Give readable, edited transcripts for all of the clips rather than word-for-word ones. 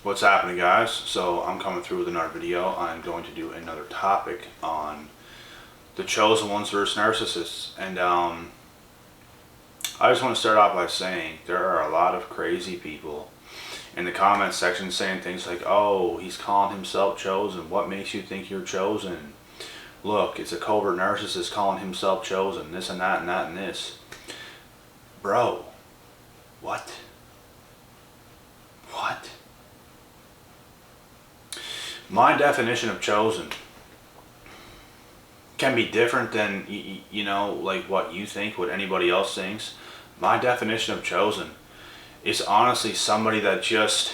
What's happening, guys? So I'm coming through with another video. I'm going to do another topic on the chosen ones versus narcissists. And I just want to start off by saying there are a lot of crazy people in the comment section saying things like, oh, he's calling himself chosen. What makes you think you're chosen? Look, it's a covert narcissist calling himself chosen. This and that and that and this. Bro, what? What? My definition of chosen can be different than, like what you think, what anybody else thinks. My definition of chosen is honestly somebody that just,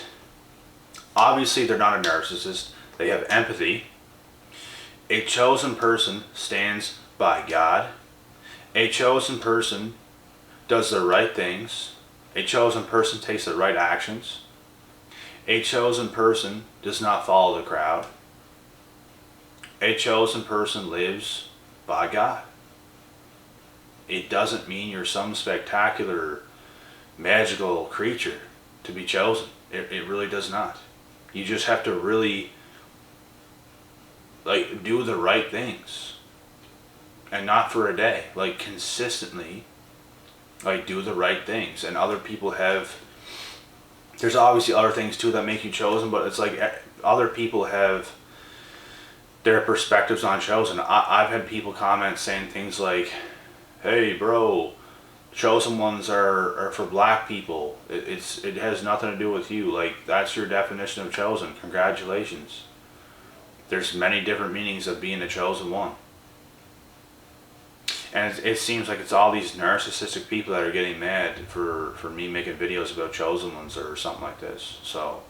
obviously they're not a narcissist, they have empathy. A chosen person stands by God. A chosen person does the right things. A chosen person takes the right actions. A chosen person does not follow the crowd. A chosen person lives by God. It doesn't mean you're some spectacular, magical creature to be chosen. It really does not. You just have to really do the right things. And not for a day. Consistently, do the right things. And other people have... There's obviously other things too that make you chosen, but it's like other people have their perspectives on chosen. I've had people comment saying things like, hey bro, chosen ones are for black people. It has nothing to do with you. That's your definition of chosen. Congratulations. There's many different meanings of being a chosen one. And it seems like it's all these narcissistic people that are getting mad for me making videos about chosen ones or something like this. So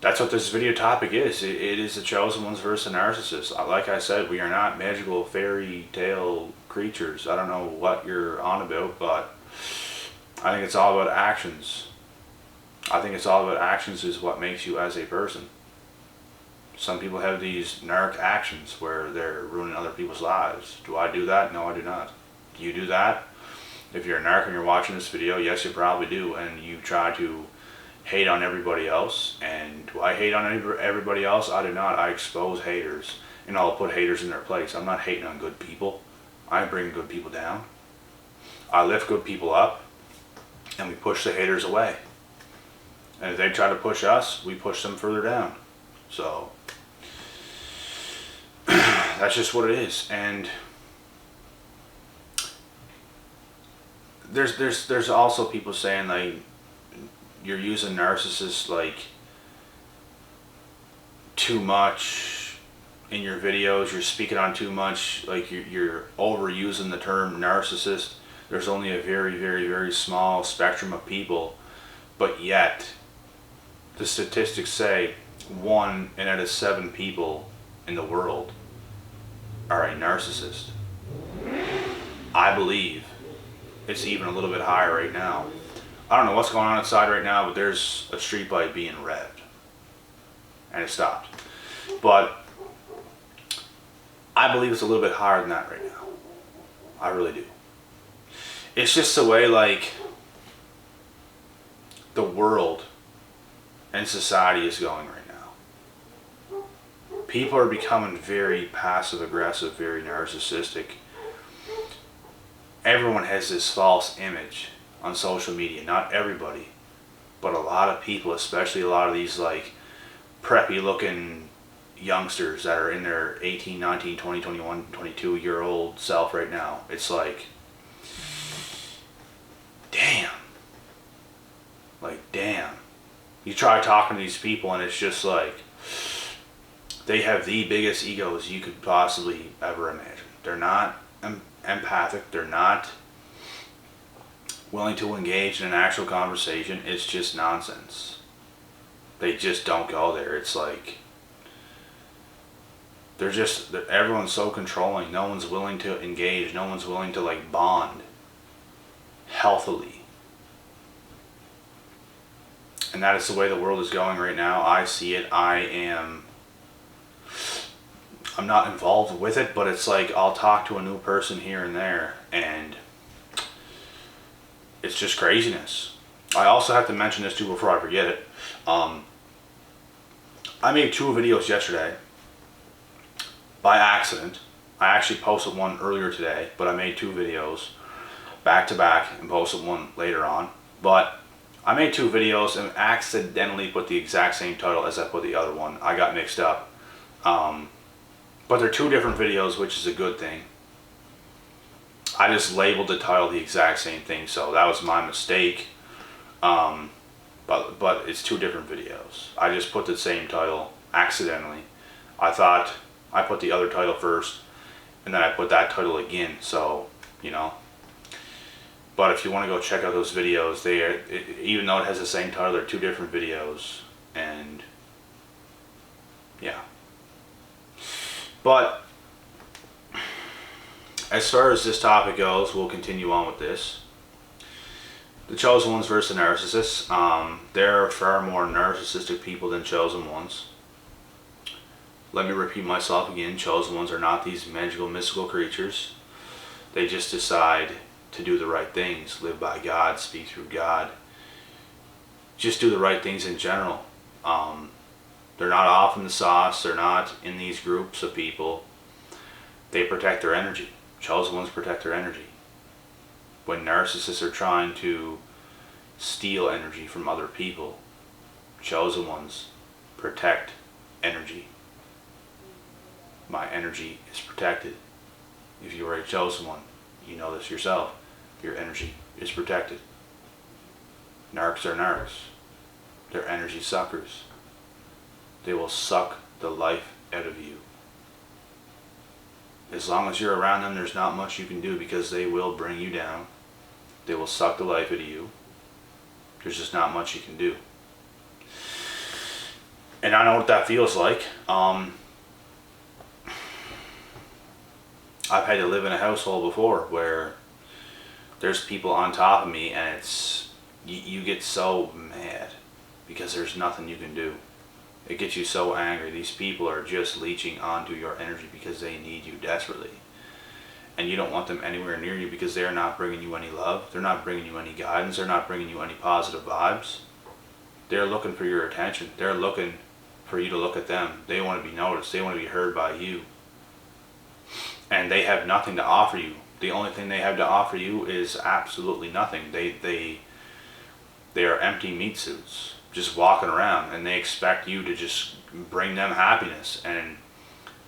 that's what this video topic is. It is the chosen ones versus the narcissists. Like I said, we are not magical fairy tale creatures. I don't know what you're on about, but I think it's all about actions. I think it's all about actions is what makes you as a person. Some people have these narc actions where they're ruining other people's lives. Do I do that? No, I do not. Do you do that? If you're a narc and you're watching this video, yes, you probably do. And you try to hate on everybody else. And do I hate on everybody else? I do not. I expose haters. And I'll put haters in their place. I'm not hating on good people. I bring good people down. I lift good people up. And we push the haters away. And if they try to push us, we push them further down. So that's just what it is. And there's also people saying you're using narcissists too much in your videos. You're speaking on too much. You're overusing the term narcissist. There's only a very, very, very small spectrum of people, but yet the statistics say 1 out of 7 people in the world are a narcissist. I believe it's even a little bit higher right now. I don't know what's going on outside right now, but there's a street light being revved. And it stopped. But I believe it's a little bit higher than that right now. I really do. It's just the way the world and society is going right now. People are becoming very passive aggressive, very narcissistic. Everyone has this false image on social media. Not everybody, but a lot of people, especially a lot of these preppy looking youngsters that are in their 18, 19, 20, 21, 22 year old self right now. It's damn. Damn. You try talking to these people and it's just they have the biggest egos you could possibly ever imagine. They're not empathic. They're not willing to engage in an actual conversation. It's just nonsense. They just don't go there. It's everyone's so controlling. No one's willing to engage. No one's willing to bond healthily. And that is the way the world is going right now. I see it. I'm not involved with it, but it's I'll talk to a new person here and there, and it's just craziness. I also have to mention this too before I forget it. I made 2 videos yesterday by accident. I actually posted one earlier today, but I made 2 videos back to back and posted one later on. But I made 2 videos and accidentally put the exact same title as I put the other one. I got mixed up. But they're 2 different videos, which is a good thing. I just labeled the title the exact same thing, so that was my mistake. But it's 2 different videos. I just put the same title accidentally. I thought I put the other title first, and then I put that title again, so, you know. But if you want to go check out those videos, even though it has the same title, they're 2 different videos, and yeah. But as far as this topic goes, we'll continue on with this. The chosen ones versus the narcissists. There are far more narcissistic people than chosen ones. Let me repeat myself again. Chosen ones are not these magical, mystical creatures. They just decide to do the right things, live by God, speak through God. Just do the right things in general. They're not off in the sauce. They're not in these groups of people. They protect their energy. Chosen ones protect their energy. When narcissists are trying to steal energy from other people, chosen ones protect energy. My energy is protected. If you are a chosen one, you know this yourself. Your energy is protected. Narcs are narcs. They're energy suckers. They will suck the life out of you. As long as you're around them, there's not much you can do because they will bring you down. They will suck the life out of you. There's just not much you can do. And I know what that feels like. I've had to live in a household before where there's people on top of me, and it's you get so mad because there's nothing you can do. It gets you so angry. These people are just leeching onto your energy because they need you desperately. And you don't want them anywhere near you because they're not bringing you any love. They're not bringing you any guidance. They're not bringing you any positive vibes. They're looking for your attention. They're looking for you to look at them. They want to be noticed. They want to be heard by you. And they have nothing to offer you. The only thing they have to offer you is absolutely nothing. They are empty meat suits, just walking around, and they expect you to just bring them happiness. And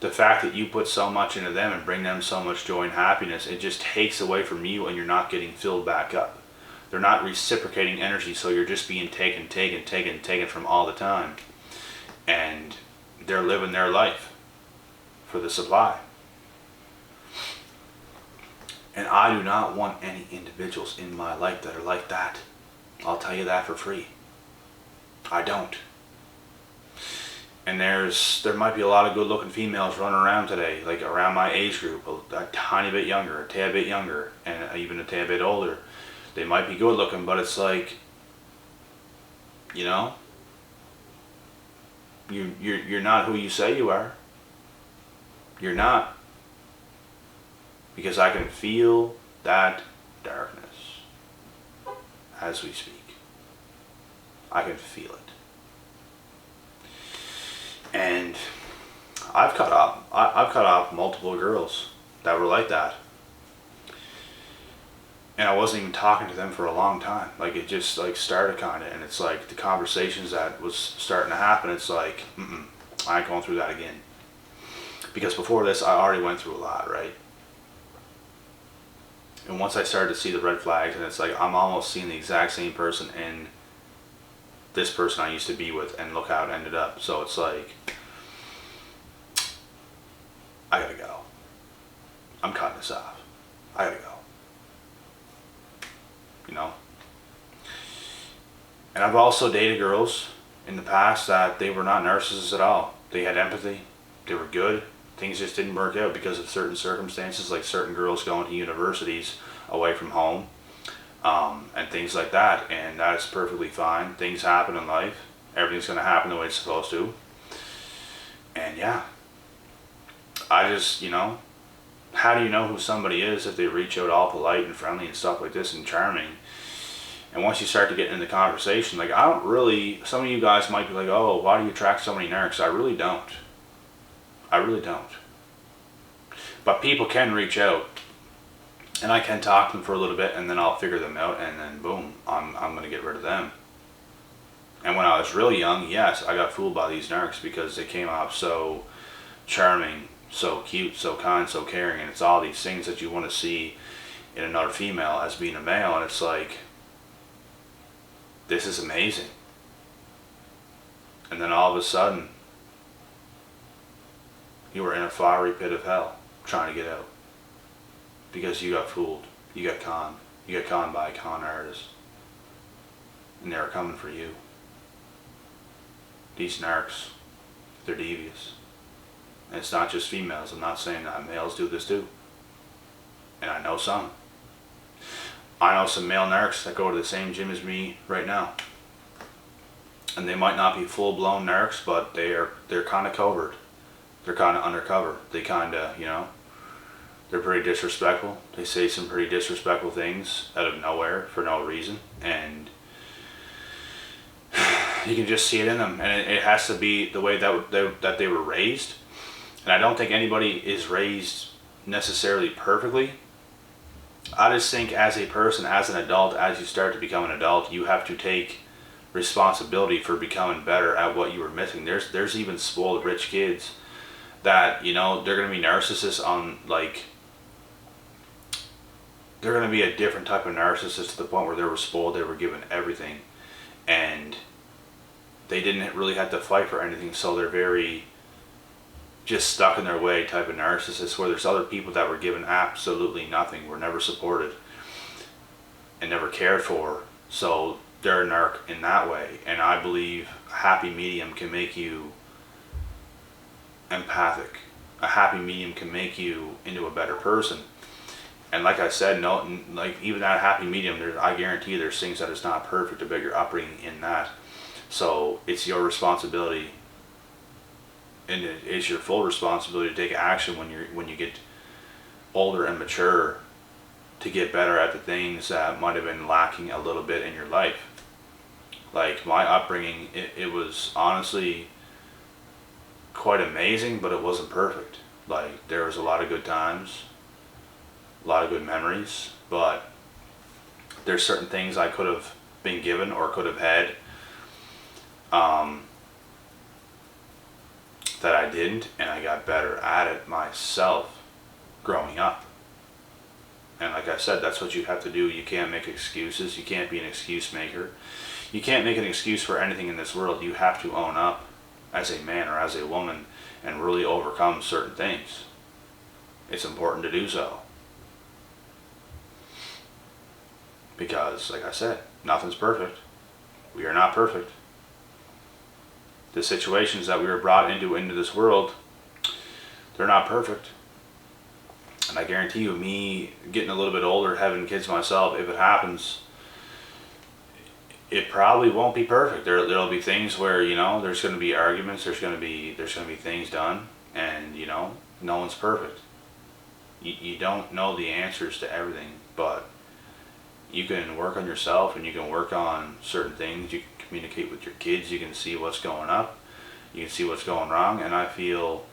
the fact that you put so much into them and bring them so much joy and happiness, it just takes away from you, and you're not getting filled back up. They're not reciprocating energy, so you're just being taken from all the time. And they're living their life for the supply. And I do not want any individuals in my life that are like that. I'll tell you that for free. I don't. And there might be a lot of good looking females running around today, like around my age group, a tiny bit younger, a tad bit younger, and even a tad bit older. They might be good looking, but it's like, you know, you're not who you say you are. You're not. Because I can feel that darkness as we speak. I can feel it. And I've cut off multiple girls that were like that. And I wasn't even talking to them for a long time. Like, it just like started kind of, and it's like the conversations that was starting to happen, it's like, I ain't going through that again. Because before this, I already went through a lot, right? And once I started to see the red flags, and it's like I'm almost seeing the exact same person in this person I used to be with, and look how it ended up. So it's like, I gotta go. I'm cutting this off. I gotta go. You know? And I've also dated girls in the past that they were not narcissists at all. They had empathy. They were good. Things just didn't work out because of certain circumstances, like certain girls going to universities away from home, and things like that. And that is perfectly fine. Things happen in life. Everything's going to happen the way it's supposed to. And yeah, I just, you know, how do you know who somebody is if they reach out all polite and friendly and stuff like this and charming, And once you start to get into the conversation, like, I don't really, some of you guys might be like, oh, why do you attract so many narcs? I really don't. I really don't. But people can reach out, and I can talk to them for a little bit, and then I'll figure them out, and then boom, I'm going to get rid of them. And when I was really young, yes, I got fooled by these narcs because they came off so charming, so cute, so kind, so caring, and it's all these things that you want to see in another female as being a male, and it's like, this is amazing. And then all of a sudden, you were in a fiery pit of hell trying to get out because you got fooled, you got conned, you got conned by a con artist, and they were coming for you. These narcs, they're devious. And it's not just females. I'm not saying that males do this too. And I know some. I know some male narcs that go to the same gym as me right now. And they might not be full-blown narcs, but they're kind of covert. They're kind of undercover. They kind of, you know, they're pretty disrespectful. They say some pretty disrespectful things out of nowhere for no reason. And you can just see it in them. And it has to be the way that they were raised. And I don't think anybody is raised necessarily perfectly. I just think as a person, as an adult, as you start to become an adult, you have to take responsibility for becoming better at what you were missing. There's even spoiled rich kids that, you know, they're going to be narcissists on, like, they're going to be a different type of narcissist to the point where they were spoiled, they were given everything, and they didn't really have to fight for anything, so they're very just stuck in their way type of narcissists, where there's other people that were given absolutely nothing, were never supported and never cared for, so they're a narc in that way. And I believe a happy medium can make you empathic. A happy medium can make you into a better person. And like I said, no, like even that happy medium, I guarantee there's things that is not perfect about your upbringing in that. So it's your responsibility, and it is your full responsibility to take action when you get older and mature, to get better at the things that might have been lacking a little bit in your life. Like my upbringing, it was honestly quite amazing, but it wasn't perfect. Like there was a lot of good times, a lot of good memories, but there's certain things I could have been given or could have had that I didn't, and I got better at it myself growing up. And like I said, that's what you have to do. You can't make excuses. You can't be an excuse maker. You can't make an excuse for anything in this world. You have to own up as a man or as a woman and really overcome certain things. It's important to do so. Because, like I said, nothing's perfect. We are not perfect. The situations that we were brought into this world, they're not perfect. And I guarantee you, me getting a little bit older, having kids myself, if it happens, it probably won't be perfect. There'll be things where, you know, there's going to be arguments, there's going to be things done, and, you know, no one's perfect. You don't know the answers to everything, but you can work on yourself and you can work on certain things. You can communicate with your kids. You can see what's going up. You can see what's going wrong. And I feel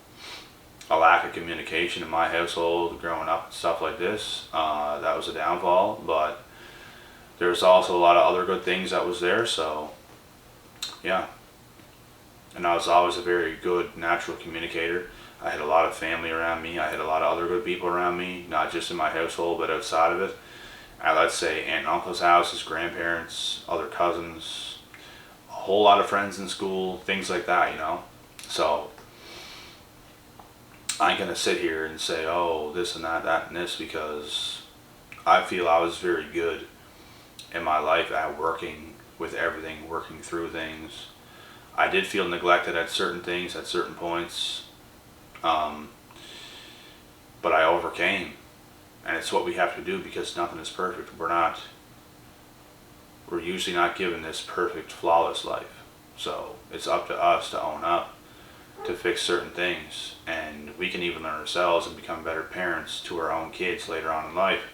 a lack of communication in my household growing up and stuff like this, that was a downfall. But there's also a lot of other good things that was there. So yeah. And I was always a very good natural communicator. I had a lot of family around me. I had a lot of other good people around me, not just in my household, but outside of it. Let's say aunt and uncle's houses, grandparents, other cousins, a whole lot of friends in school, things like that, you know. So I ain't gonna sit here and say, oh, this and that, that and this, because I feel I was very good in my life at working with everything, working through things. I did feel neglected at certain things, at certain points, but I overcame. And it's what we have to do, because nothing is perfect. We're usually not given this perfect, flawless life. So it's up to us to own up, to fix certain things. And we can even learn ourselves and become better parents to our own kids later on in life.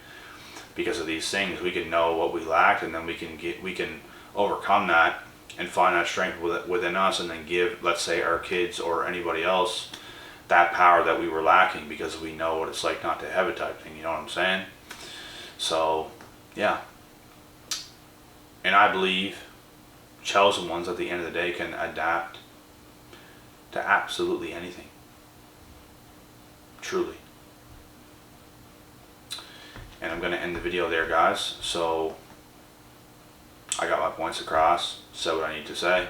because of these things. We can know what we lacked, and then we can overcome that and find that strength within us, and then give, let's say, our kids or anybody else that power that we were lacking, because we know what it's like not to have it, type thing. You know what I'm saying? So yeah, and I believe chosen ones at the end of the day can adapt to absolutely anything, truly. And I'm going to end the video there, guys. So I got my points across, said what I need to say,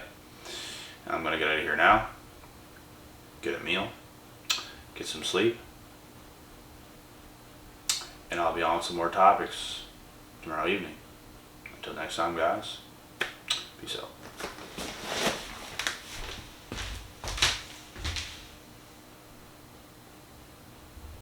and I'm going to get out of here now, get a meal, get some sleep, and I'll be on some more topics tomorrow evening. Until next time, guys, peace out.